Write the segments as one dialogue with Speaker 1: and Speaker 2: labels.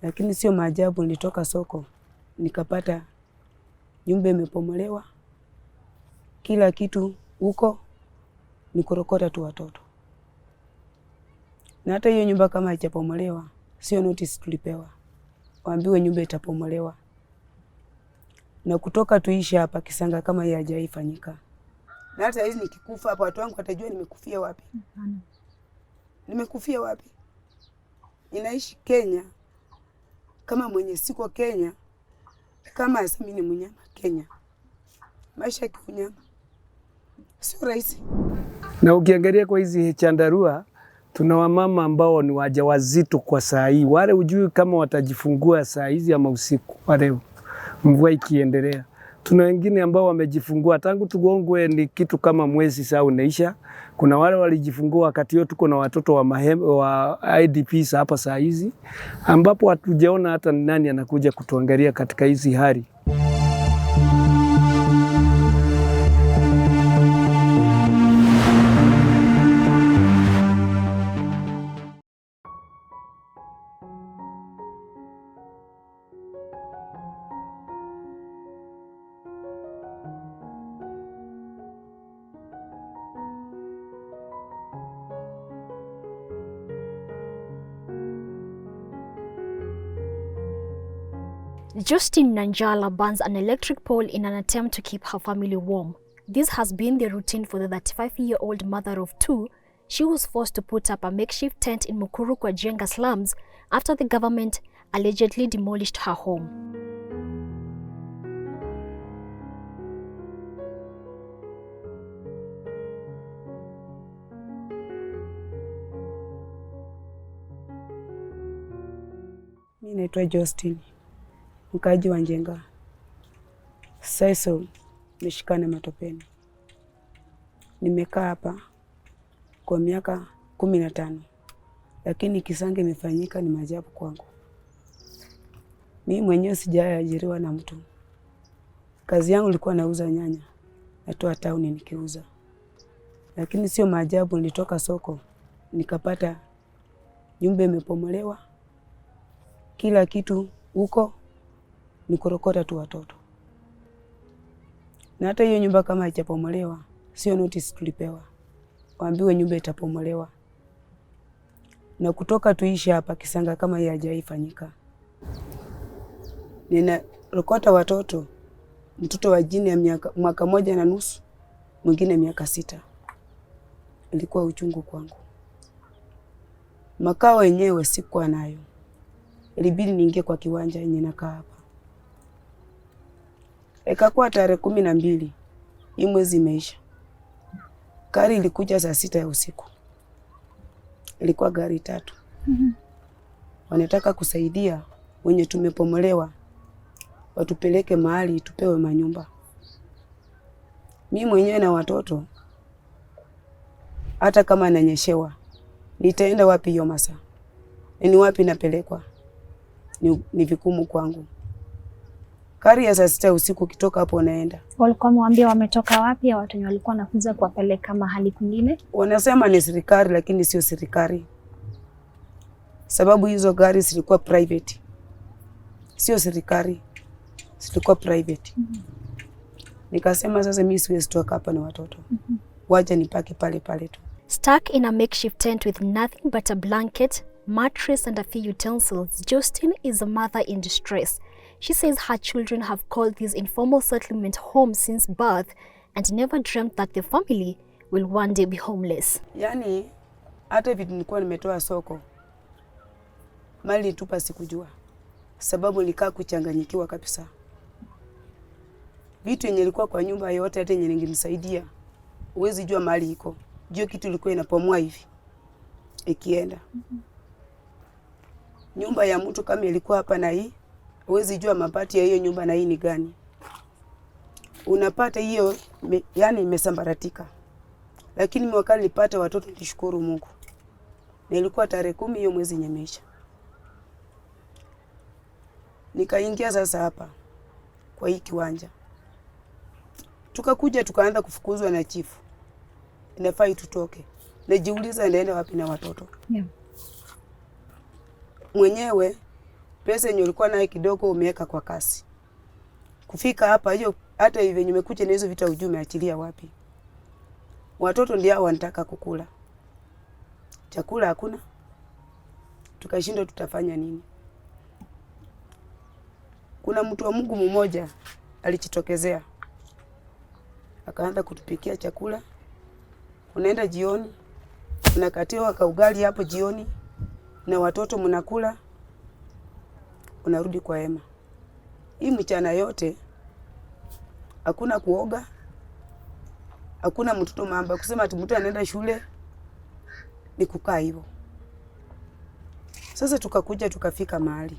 Speaker 1: Lakini sio maajabu, nilitoka soko nikapata nyumba imepomolewa, kila kitu huko, nikorokota tu watoto. Na hata hiyo nyumba kama haijapomolewa, sio notice tulipewa, waambiwe nyumba itapomolewa. Na kutoka tuishi hapa Kisanga kama hii hajaifanyika. Na hata hizi nikikufa hapa watu wangu watajua nimekufia wapi. Nimekufia wapi? Ninaishi Kenya kama mwenye siko Kenya, kama asemi ni mnyama Kenya. Maisha kiunyama sio rahisi.
Speaker 2: Na ukiangalia kwa hizi chandarua, tuna wamama ambao ni wajawazito kwa saa hii. Wale ujui kama watajifungua saa hizi ama usiku wale mvua ikiendelea. Tuna wengine ambao wamejifungua tangu tugongwe ni kitu kama mwezi saa unaisha. Kuna wale walijifungua wakati hiyo tuko na watoto wa IDPs hapa saa hizi, ambapo hatujaona hata nani anakuja kutuangalia katika hizi hali.
Speaker 3: Justin Nanjala burns an electric pole in an attempt to keep her family warm. This has been the routine for the 35-year-old mother of two. She was forced to put up a makeshift tent in Mukuru Kwa Njenga Slums after the government allegedly demolished her home.
Speaker 1: Mimi naitwa Justin, mkaaji wa Njenga. Sasa nimeshikana matopeni. Nimekaa hapa kwa miaka 15. Lakini Kisanga imefanyika ni maajabu kwangu. Mimi mwenyewe sijaajiriwa na mtu. Kazi yangu ilikuwa nauza nyanya. Natoa tauni nikiuza. Lakini sio maajabu, nilitoka soko nikapata nyumba imepomolewa, kila kitu huko, nikorokota tu watoto. Na hata hiyo nyumba kama haijapomolewa, sio notice tulipewa, waambiwe nyumba itapomolewa. Na kutoka tuishi hapa Kisanga kama hii hajaifanyika. Ninarokota watoto, mtoto wa jini ya mwaka 1.5, mwingine miaka 6. Ilikuwa uchungu kwangu. Makao yenyewe sikuwa nayo. Ilibidi niingie kwa kiwanja yenye nakaa hapa. Ikakuwa tarehe 12, hii mwezi imeisha. Gari ilikuja saa 6 ya usiku. Ilikuwa gari 3. Wanataka kusaidia wenye tumepomolewa, watupeleke mahali tupewe manyumba. Mimi mwenyewe na watoto, hata kama nanyeshewa, nitaenda wapi hiyo masaa? Ni wapi napelekwa? Ni vikumu kwangu. Kari ya saa 6 usiku kitoka hapo naenda.
Speaker 4: Walikuwa wameambia wametoka wapi ya watu walikuwa wanakuja kuwapeleka mahali kwingine?
Speaker 1: Wanasema ni serikali, lakini sio serikali. Sababu hizo gari zilikuwa private. Sio serikali. Zilikuwa private. Nikasema sasa mimi siwezi toka hapa na watoto. Waje nipaki pale pale tu.
Speaker 3: Stuck in a makeshift tent with nothing but a blanket, mattress and a few utensils, Justin is a mother in distress. She says her children have called this informal settlement home since birth and never dreamt that the family will one day be homeless.
Speaker 1: Yani, hata vitu nilikuwa nimetoa soko, mali tupa sikujua. Sababu nilikaa kuchanganyikiwa kabisa. Vitu yenye ilikuwa kwa nyumba yote hata yenye ningemsaidia, huwezi jua mali iko. Jua kitu ilikuwa inapomua hivi, ikienda. Nyumba ya mtu kama ilikuwa hapa na hii, huwezi jua mabati ya hiyo nyumba na hii ni gani. Unapata hiyo yani imesambaratika. Lakini mwaka nilipata watoto, nishukuru Mungu. Na ilikuwa tarehe 10 hiyo mwezi nyemeisha. Nikaingia sasa hapa kwa hii kiwanja. Tukakuja tukaanza kufukuzwa na chifu. Inafai tutoke. Najiuliza naenda wapi na watoto?
Speaker 4: Yeah.
Speaker 1: Mwenyewe pesa yenye ulikuwa nayo kidogo umeweka kwa kasi. Kufika hapa hiyo hata hivi nimekuja na hizo vitu hujui umeachilia wapi. Watoto ndio wanataka kukula. Chakula hakuna. Tukashindwa tutafanya nini? Kuna mtu wa Mungu mmoja alichitokezea. Akaanza kutupikia chakula. Unaenda jioni, unakatiwa kaugali hapo jioni na watoto mnakula. Unarudi kwa hema. Hii mchana yote hakuna kuoga. Hakuna mtoto mamba kusema ati mtu anaenda shule ni kukaa hivyo. Sasa tukakuja tukafika mahali.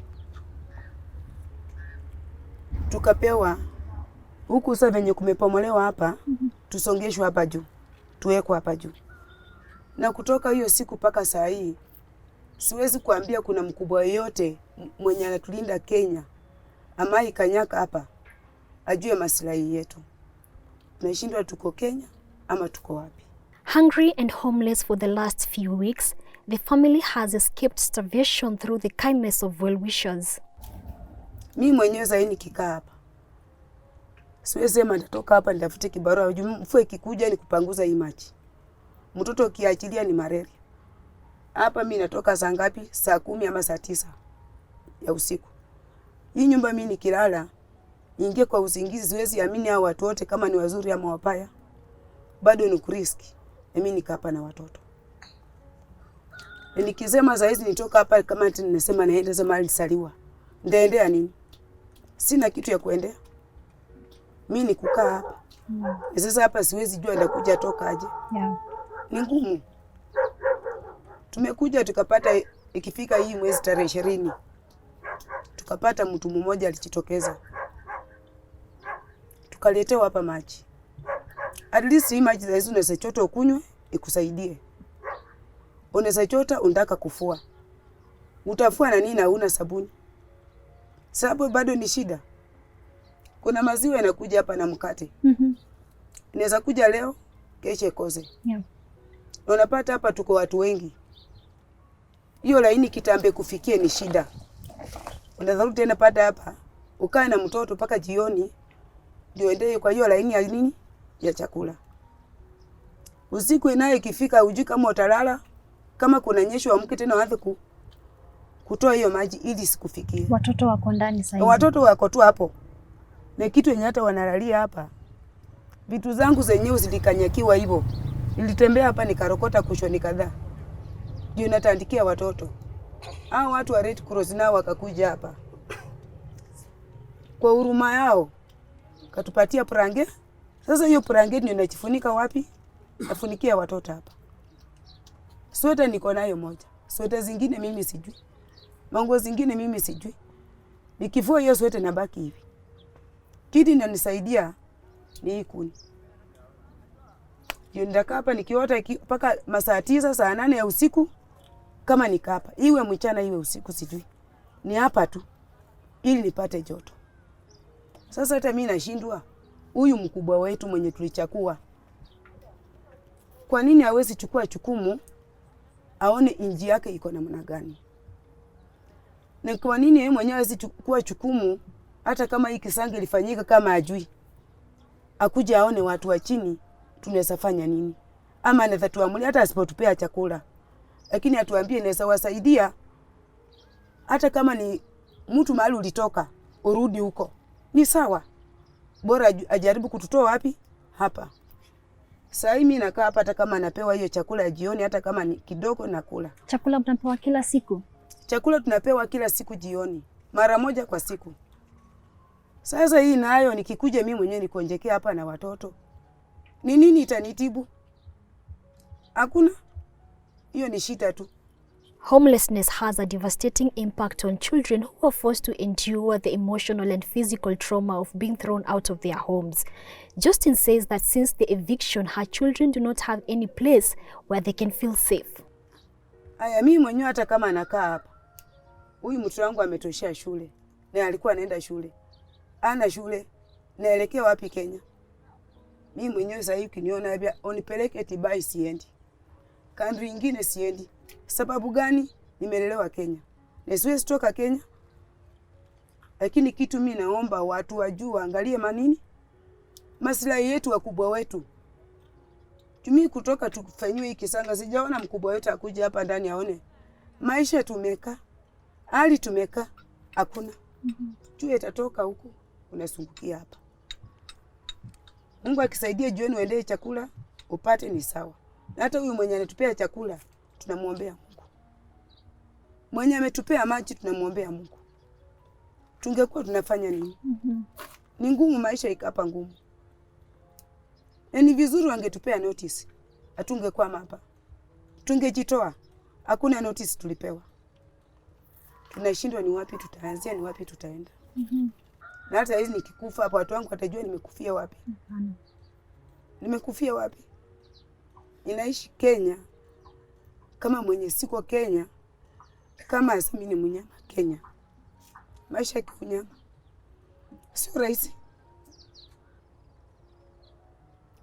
Speaker 1: Tukapewa huku sasa venye kumepomolewa hapa, tusongeshwe hapa juu. Tuwekwe hapa juu. Na kutoka hiyo siku paka saa hii siwezi kuambia kuna mkubwa yote mwenye anatulinda Kenya amai kanyaka hapa ajue maslahi yetu. Tunashindwa tuko Kenya ama tuko wapi?
Speaker 3: Hungry and homeless for the last few weeks, the family has escaped starvation through the kindness of well-wishers.
Speaker 1: Mimi mwenyewe sasa nikikaa hapa siwezi sema nitatoka hapa nitafute kibarua. Mfua ikikuja ni kupanguza hii maji. Mtoto kiachilia ni malaria. Hapa mimi natoka saa ngapi? Saa 10 ama saa 9 ya usiku. Hii nyumba mimi nikilala niingie kwa usingizi siwezi amini hao watu wote kama ni wazuri ama wabaya. Bado ni kuriski. Mimi nikapa na watoto. Nikisema saa hizi nitoka hapa kama ninasema naenda zama alisaliwa. Ndaendea nini? Sina kitu ya kuendea. Mimi ni kukaa hapa. Sasa hapa siwezi jua ndakuja toka aje.
Speaker 4: Yeah.
Speaker 1: Ni ngumu. Tumekuja tukapata ikifika hii mwezi tarehe 20. Tukapata mtu mmoja alichitokeza. Tukaletewa hapa maji. At least hii maji za hizo unaweza chota ukunywe ikusaidie. Unaweza chota unataka kufua. Utafua na nini na una sabuni? Sababu bado ni shida. Kuna maziwa yanakuja hapa na mkate. Inaweza kuja leo, kesho ikose.
Speaker 4: Yeah.
Speaker 1: Unapata hapa tuko watu wengi. Hiyo laini kitambe kufikia ni shida. Unaweza tena pata hapa, ukae na mtoto paka jioni ndio endee kwa hiyo laini ya nini? Ya chakula. Usiku inaye ikifika hujui kama utalala, kama kuna nyesho amke tena waanze kutoa hiyo maji ili sikufikie.
Speaker 4: Watoto wako ndani sasa.
Speaker 1: Watoto wako tu hapo. Na kitu yenye hata wanalalia hapa. Vitu zangu zenyewe zilikanyakiwa hivyo. Nilitembea hapa nikarokota kushoni kadhaa. Ndio natandikia watoto. Hao watu wa Red Cross nao wakakuja hapa. Kwa huruma yao katupatia prange. Sasa hiyo prange ndio inajifunika wapi? Nafunikia watoto hapa. Sweta niko nayo moja. Sweta zingine mimi sijui. Manguo zingine mimi sijui. Nikivua hiyo sweta nabaki hivi. Kitu inanisaidia ni hii kuni. Ndio ndakaa hapa nikiota mpaka masaa 9 saa 8 ya usiku kama nikapa. Iwe mchana iwe usiku sijui. Ni hapa tu ili nipate joto. Sasa hata mimi nashindwa. Huyu mkubwa wetu mwenye tulichakua. Kwa nini hawezi chukua jukumu aone inji yake iko namna gani? Na kwa nini yeye mwenyewe hawezi chukua jukumu hata kama hii kisanga ilifanyika kama ajui? Akuja aone watu wa chini tunaweza fanya nini? Ama anaweza tuamulia hata asipotupea chakula. Lakini atuambie inaweza wasaidia hata kama ni mtu mahali ulitoka urudi huko. Ni sawa. Bora ajaribu kututoa wapi? Hapa. Sasa mimi nakaa hapa hata kama napewa hiyo chakula ya jioni hata kama ni kidogo nakula.
Speaker 4: Chakula mnapewa kila siku?
Speaker 1: Chakula tunapewa kila siku jioni. Mara moja kwa siku. Sasa hii nayo nikikuja mimi mwenyewe nikonjekea hapa na watoto. Ni nini itanitibu? Hakuna. Hiyo ni shida tu.
Speaker 3: Homelessness has a devastating impact on children who are forced to endure the emotional and physical trauma of being thrown out of their homes. Justin says that since the eviction, her children do not have any place where they can feel safe.
Speaker 1: Aya, mimi mwenyewe hata kama nakaa hapa. Huyu mtoto wangu ametoshia shule. Na alikuwa anaenda shule. Ana shule. Naelekea wapi Kenya? Mimi mwenyewe sasa hivi kiniona hapa unipeleke Tibai siendi. Country nyingine siendi. Sababu gani? Nimelelewa Kenya. Na siwezi toka Kenya. Lakini kitu mimi naomba watu wajue, angalie manini maslahi yetu, wakubwa wetu. Tumi kutoka tukufanywe hiki Kisanga, sijaona mkubwa wetu akuja hapa ndani aone maisha tumeka, hali tumeka, hakuna. Jua itatoka huku unasungukia hapa. Mungu akisaidia jioni uendee chakula upate ni sawa. Na hata huyu mwenye anatupea chakula tunamuombea Mungu. Mwenye ametupea maji tunamuombea Mungu. Tungekuwa tunafanya nini? Ni ngumu, maisha ikapa ngumu. Na ni vizuri wangetupea notice. Hatungekuwa hapa. Tungejitoa. Hakuna notice tulipewa. Tunashindwa ni wapi tutaanzia, ni wapi tutaenda. Na hata hizi nikikufa hapa watu wangu watajua nimekufia wapi. Nimekufia wapi? Ninaishi Kenya. Kama mwenye siko Kenya, kama asemi ni mnyama Kenya. Maisha kiunyama. Sio rahisi.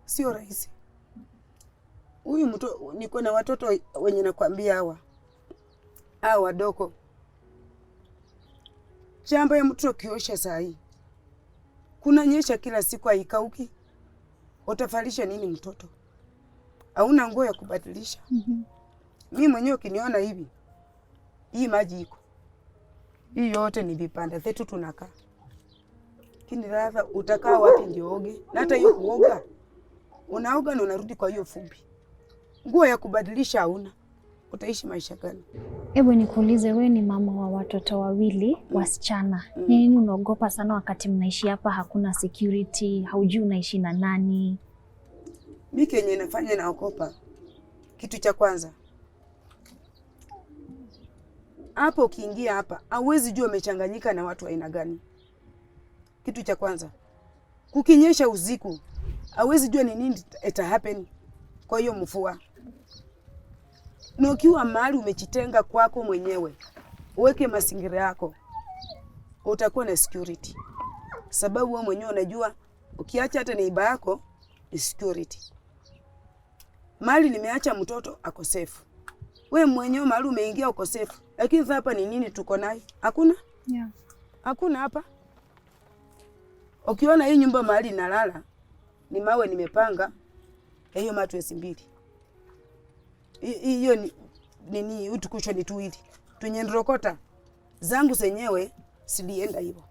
Speaker 1: Sio rahisi. Huyu mtu niko na watoto wenye nakwambia hawa wadogo. Shamba ya mtu kiosha saa hii. Kuna nyesha kila siku haikauki. Utafalisha nini mtoto? Hauna nguo ya kubadilisha. Mimi mwenyewe ukiniona hivi. Hii maji iko. Hii yote ni vipanda zetu tunakaa. Kini radha utakaa wapi ndio oge? Na hata hiyo kuoga. Unaoga na unarudi kwa hiyo fumbi. Nguo ya kubadilisha hauna. Utaishi maisha gani?
Speaker 4: Hebu nikuulize, wewe ni mama wa watoto wawili wasichana. Nini unaogopa sana wakati mnaishi hapa, hakuna security, haujui unaishi na nani?
Speaker 1: Mimi kenye nafanya naogopa. Kitu cha kwanza. Hapo ukiingia hapa, hauwezi jua umechanganyika na watu aina gani. Kitu cha kwanza. Kukinyesha usiku, hauwezi jua ni nini ita happen kwa hiyo mvua. Na ukiwa mahali umejitenga kwako mwenyewe, uweke mazingira yako, utakuwa na security. Sababu wewe mwenyewe unajua ukiacha hata neighbor yako ni security. Mahali nimeacha mtoto ako safe. Wewe mwenyewe mahali umeingia uko safe. Lakini hapa ni nini tuko nayo? Hakuna?
Speaker 4: Yeah.
Speaker 1: Hakuna hapa. Ukiona hii nyumba mahali nalala ni mawe nimepanga, hiyo mattress mbili. Hiyo ni nini utukusho ni tuwili. Tunyendrokota zangu zenyewe silienda hivyo.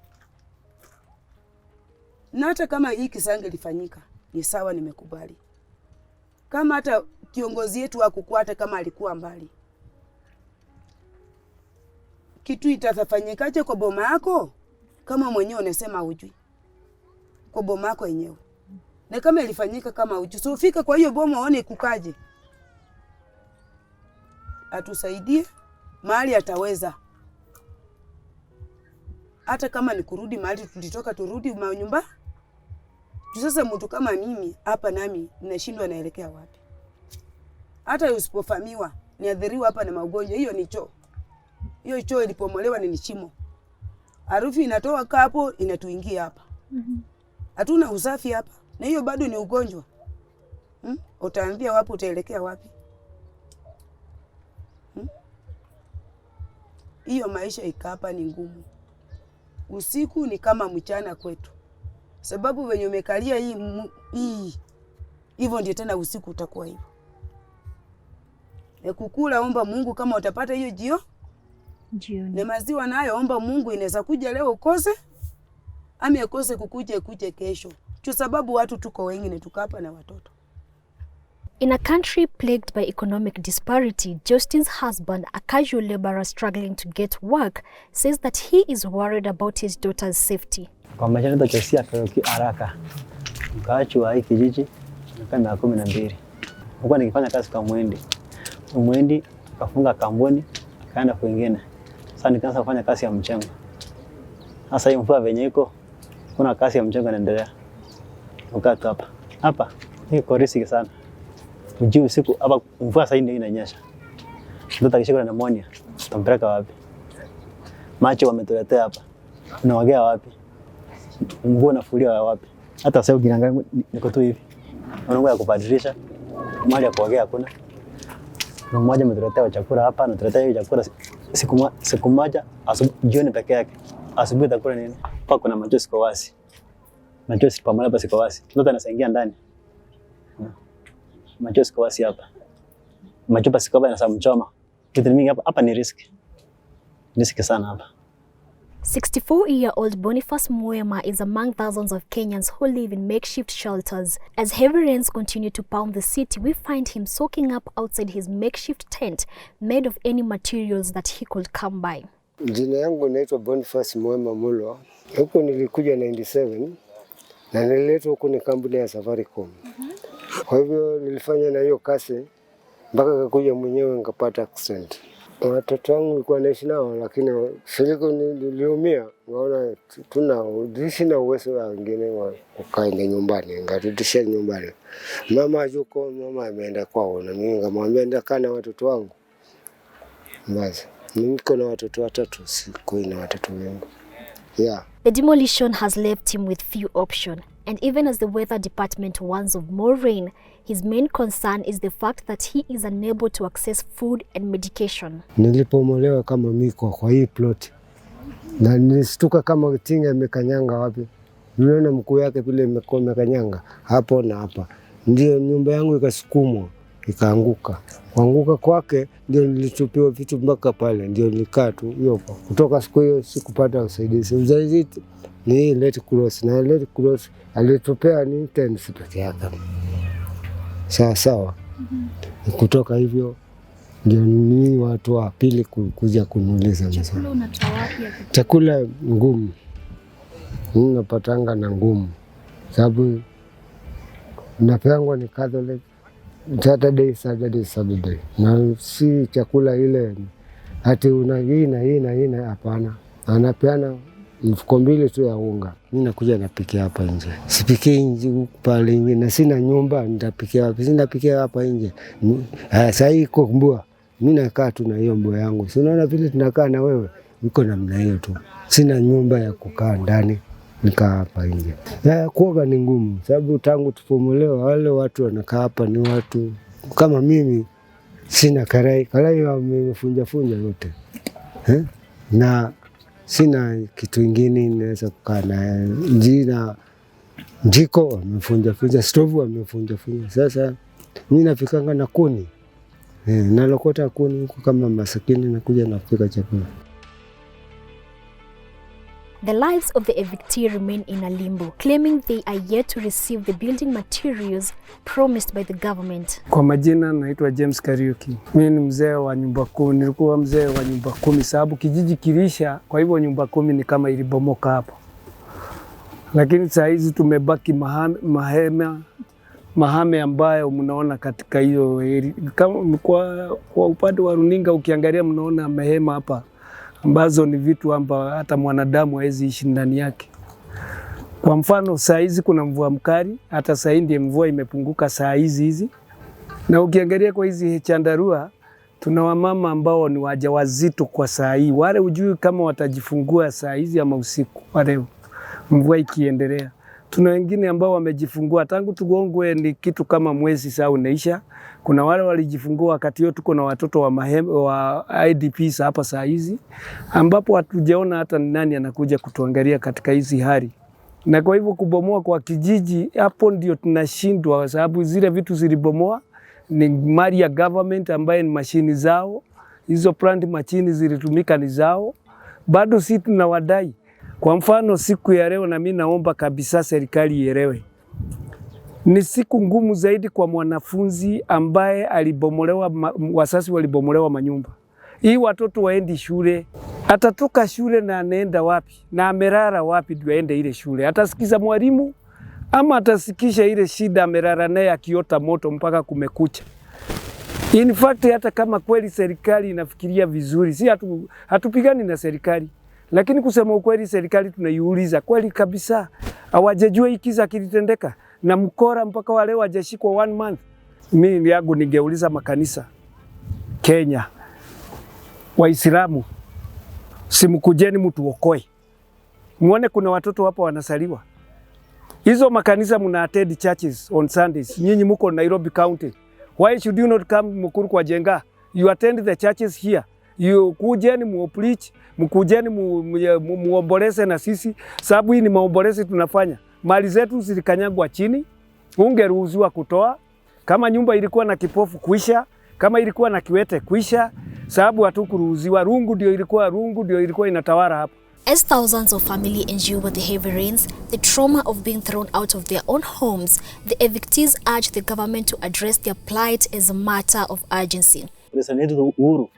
Speaker 1: Na hata kama hii Kisanga lifanyika, ni sawa, nimekubali. Kama hata kiongozi yetu hakukuata kama alikuwa mbali. Kitu itafanyikaje kwa boma yako? Kama mwenyewe unasema hujui. Kwa boma yako yenyewe. Na kama ilifanyika kama hujui, so fika kwa hiyo boma uone kukaje. Atusaidie mahali ataweza. Hata kama ni kurudi mahali tulitoka, turudi nyumba. Sasa mtu kama mimi hapa nami ninashindwa naelekea wapi. Hata usipofamiwa niadhiriwa hapa na magonjwa, hiyo ni choo. Hiyo choo ilipomolewa ni shimo. Harufu inatoa hapo inatuingia hapa. Hatuna usafi hapa. Na hiyo bado ni ugonjwa. Utaambia wapi utaelekea wapi? Hiyo maisha ikapa ni ngumu. Usiku ni kama mchana kwetu. Sababu wenye umekalia hii hivyo ndio tena usiku utakuwa hivyo. Na kukula omba Mungu kama utapata hiyo jioni. Na maziwa nayo omba Mungu inaweza kuja leo ukose ama ukose kuje kesho. Kwa sababu watu tuko wengi na tukapa na watoto.
Speaker 3: In a country plagued by economic disparity, Justin's husband, a casual laborer struggling to get work, says that he is worried about his daughter's safety.
Speaker 5: Kwa maisha ndio kesia kwa haraka. Mkaachwa hii kijiji miaka 12. Huko nikifanya kazi kwa Mwendi akafunga kampuni akaenda kwingine. Sasa nikaanza kufanya kazi ya mchengo. Sasa hii mvua venye iko kuna kazi ya mchengo inaendelea. Ukakaa hapa. Hapa hii korisi sana. Ujui usiku hapa mvua sasa ndio inanyesha. Mtoto akishika na pneumonia, tutampeleka wapi? Macho wametuletea hapa. Unawagea wapi? Nguo nafulia wapi? Hata sasa ukiniangalia niko tu hivi. Unaanza kubadilisha. Mahali ya kuogea hakuna. Na mmoja ametuletea chakula hapa, na tuletea hiyo chakula siku moja asubuhi jioni peke yake. asubuhi utakula nini? Hapa kuna machozi kwa wazi. Machozi pamoja hapa siko wazi. Mtoto anasaingia ndani. Machozi kwa wazi hapa. Machupa siko hapa na samchoma. Kitu mingi hapa ni risk. Risk sana hapa.
Speaker 3: 64-year-old Boniface Mwema is among thousands of Kenyans who live in makeshift shelters. As heavy rains continue to pound the city, we find him soaking up outside his makeshift tent made of any materials that he could come by.
Speaker 6: Jina yangu naitwa Boniface Mwema Mulwa. Huko nilikuja 97 na nililetwa huko ni kampuni ya Safaricom. Kwa hivyo nilifanya na hiyo kazi mpaka kakuja mwenyewe nikapata accident. Watoto wangu nilikuwa naishi nao, lakini siliko niliumia. Naona sina uwezo wa wengine wakaenda nyumbani, ngarudisha nyumbani. Mama yuko, mama ameenda kwao na mimi nikamwambia nenda kana watoto wangu. Basi niko na watoto watatu, siko na watoto wengi. Yeah.
Speaker 3: The demolition has left him with few options, and even as the weather department warns of more rain, his main concern is the fact that he is unable to access food and medication.
Speaker 6: Nilipomolewa kama miko kwa hii plot. Na nilistuka kama tinga imekanyanga wapi. Niliona mkuu yake vile imekanyanga hapo na hapa. Ndio nyumba yangu ikasukumwa, ikaanguka. Kuanguka kwake ndio nilichupiwa vitu mpaka pale, ndio nilikaa tu hiyo. Kutoka siku hiyo sikupata usaidizi. Usaidizi ni Red Cross, na Red Cross alitupea ni tents peke yake. Sawa. Kutoka hivyo ndio ni watu wa pili kuja kuniuliza.
Speaker 3: Chakula unatoa wapi?
Speaker 6: Chakula ngumu. Ninapatanga na ngumu. Sababu napeangwa ni Catholic Saturday. Na si chakula ile ati una hii na hapana. Anapeana mfuko mbili tu ya unga. Mimi nakuja napikia hapa nje. Sipiki nje pale nje, na sina nyumba, nitapikia wapi? Sinapikia hapa nje. Sasa iko mbwa. Mimi nakaa tu na hiyo mbwa yangu. Si unaona vile tunakaa na wewe? Niko namna hiyo tu. Sina nyumba ya kukaa ndani. Nikaa hapa nje. Kuoga ni ngumu, sababu tangu tupomolewa wale watu wanakaa hapa ni watu kama mimi. Sina karai wamefunja yote. Na sina kitu kingine naweza kukaa na jiko wamefunja, stove wamefunja. Sasa mimi napikanga na kuni. Nalokota kuni huko kama maskini, nakuja napika chakula.
Speaker 3: The lives of the evictee remain in a limbo, claiming they are yet to receive the building materials promised by the government.
Speaker 2: Kwa majina naitwa James Kariuki. Mimi ni mzee wa nyumba 10. Nilikuwa mzee wa nyumba 10 sababu kijiji kilisha, kwa hivyo nyumba 10 ni kama ilibomoka hapo. Lakini saa hizi tumebaki mahame ambayo mnaona katika hiyo kama kwa upande wa runinga ukiangalia mnaona mahema hapa ambazo ni vitu amba hata mwanadamu hawezi ishi ndani yake. Kwa mfano saa hizi kuna mvua mkali, hata saa hii ndio mvua imepunguka saa hizi. Na ukiangalia kwa hizi chandarua tuna wamama ambao ni wajawazito kwa saa hii. Wale hujui kama watajifungua saa hizi ama usiku wale mvua ikiendelea. Tuna wengine ambao wamejifungua tangu tugongwe ni kitu kama mwezi saa unaisha. Kuna wale walijifungua wakati hiyo tuko na watoto wa IDPs hapa saa hizi, ambapo hatujaona hata nani anakuja kutuangalia katika hizi hali. Na kwa hivyo kubomoa kwa kijiji hapo ndio tunashindwa, kwa sababu zile vitu zilibomoa ni mali ya government ambaye ni mashini zao. Hizo plant machine zilitumika ni zao. Bado si tunawadai. Kwa mfano siku ya leo, na mimi naomba kabisa serikali ielewe. Ni siku ngumu zaidi kwa mwanafunzi ambaye alibomolewa, wazazi walibomolewa manyumba. Hii watoto waendi shule, atatoka shule na anaenda wapi? Na amelala wapi ndio aende ile shule? Atasikiza mwalimu ama atasikisha ile shida amelala naye akiota moto mpaka kumekucha? In fact hata kama kweli serikali inafikiria vizuri, si hatupigani na serikali. Lakini kusema ukweli serikali tunaiuliza kweli kabisa hawajajua hiki kiza kilitendeka na mkora mpaka wale wajashikwa 1 month. Mimi yangu ningeuliza makanisa Kenya, Waislamu, simkujeni mtu okoe. Muone kuna watoto hapa wanasaliwa. Hizo makanisa mna attend churches on Sundays. Nyinyi mko Nairobi County. Why should you not come Mukuru Kwa Njenga? You attend the churches here. Kujeni muopreach, mkujeni muomboleze na sisi, sababu hii ni maombolezi tunafanya. Mali zetu zilikanyagwa chini, ungeruhusiwa kutoa. Kama nyumba ilikuwa na kipofu kuisha, kama ilikuwa na kiwete kuisha, sababu hatukuruhusiwa. Rungu ndio ilikuwa inatawala hapa.
Speaker 3: As thousands of families endure the heavy rains, the trauma of being thrown out of their own homes, the evictees urge the government to address their plight as a matter of urgency.
Speaker 5: President Uhuru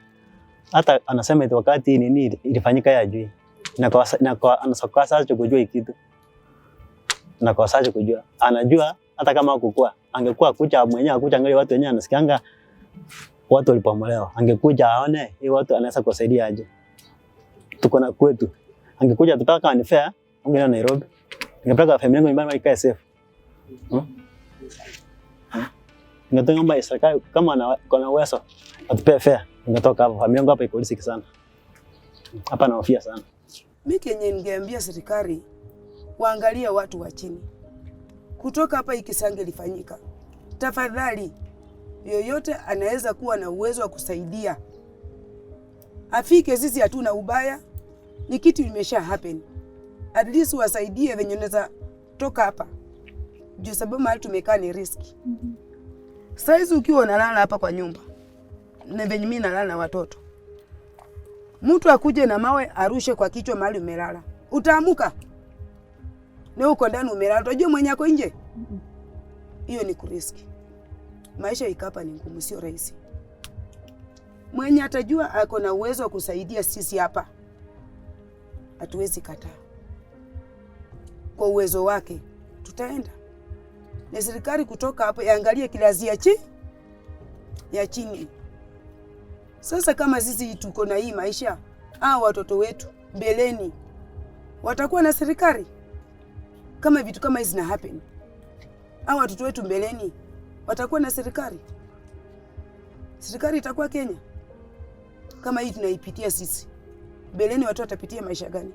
Speaker 5: hata anasema eti wakati nini ilifanyika yajui. Na kwa anasokasaje kujua kitu. Na kwa saje kujua. Anajua hata kama hakukua. Angekuwa kuja mwenyewe akuja angalia watu wenyewe anasikianga watu walipomolewa. Angekuja aone hii watu anaweza kusaidia aje. Tuko na kwetu. Angekuja tutaka ni fair, ungeenda Nairobi. Ningepeleka familia yangu nyumbani ikae safe. Ningetomba serikali kama kuna uwezo atupe fair. Ningetoka hapa familia yangu hapa iko risiki sana. Hapa naofia sana.
Speaker 1: Mimi Kenya ningeambia serikali waangalie watu wa chini. Kutoka hapa ikisange lifanyika. Tafadhali yoyote anaweza kuwa na uwezo wa kusaidia. Afike, sisi hatuna ubaya. Ni kitu imesha happen. At least wasaidie venye naweza toka hapa. Juu sababu mahali tumekaa ni riski. Saizi ukiwa unalala hapa kwa nyumba, na venye mimi nalala na watoto, mtu akuje na mawe arushe kwa kichwa mahali umelala, utaamuka? Na uko ndani umelala, unajua mwenye yako nje? Hiyo ni kuriski. Maisha ikapa ni ngumu, sio rahisi. Mwenye atajua ako na uwezo wa kusaidia sisi hapa, hatuwezi kataa. Kwa uwezo wake tutaenda. Na serikali kutoka hapo yaangalie kilazi ya chini. Sasa kama sisi tuko na hii maisha, watoto wetu mbeleni watakuwa na serikali. Kama vitu kama hizi na happen, watoto wetu mbeleni watakuwa na serikali. Serikali itakuwa Kenya. Kama hii tunaipitia sisi, mbeleni watu watapitia maisha gani?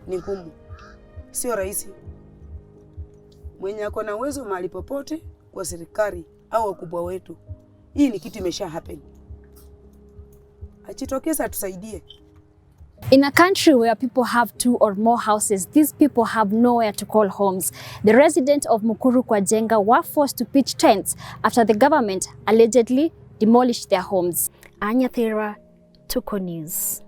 Speaker 1: Ni ngumu. Sio rahisi. Mwenye ako na uwezo mahali popote kwa serikali au wakubwa wetu, hii ni kitu imesha happen, achitokeza tusaidie.
Speaker 4: In a country where people have 2 or more houses, these people have nowhere to call homes. The residents of Mukuru Kwa Njenga were forced to pitch tents after the government allegedly demolished their homes.
Speaker 3: Anya Thera, Tuko News.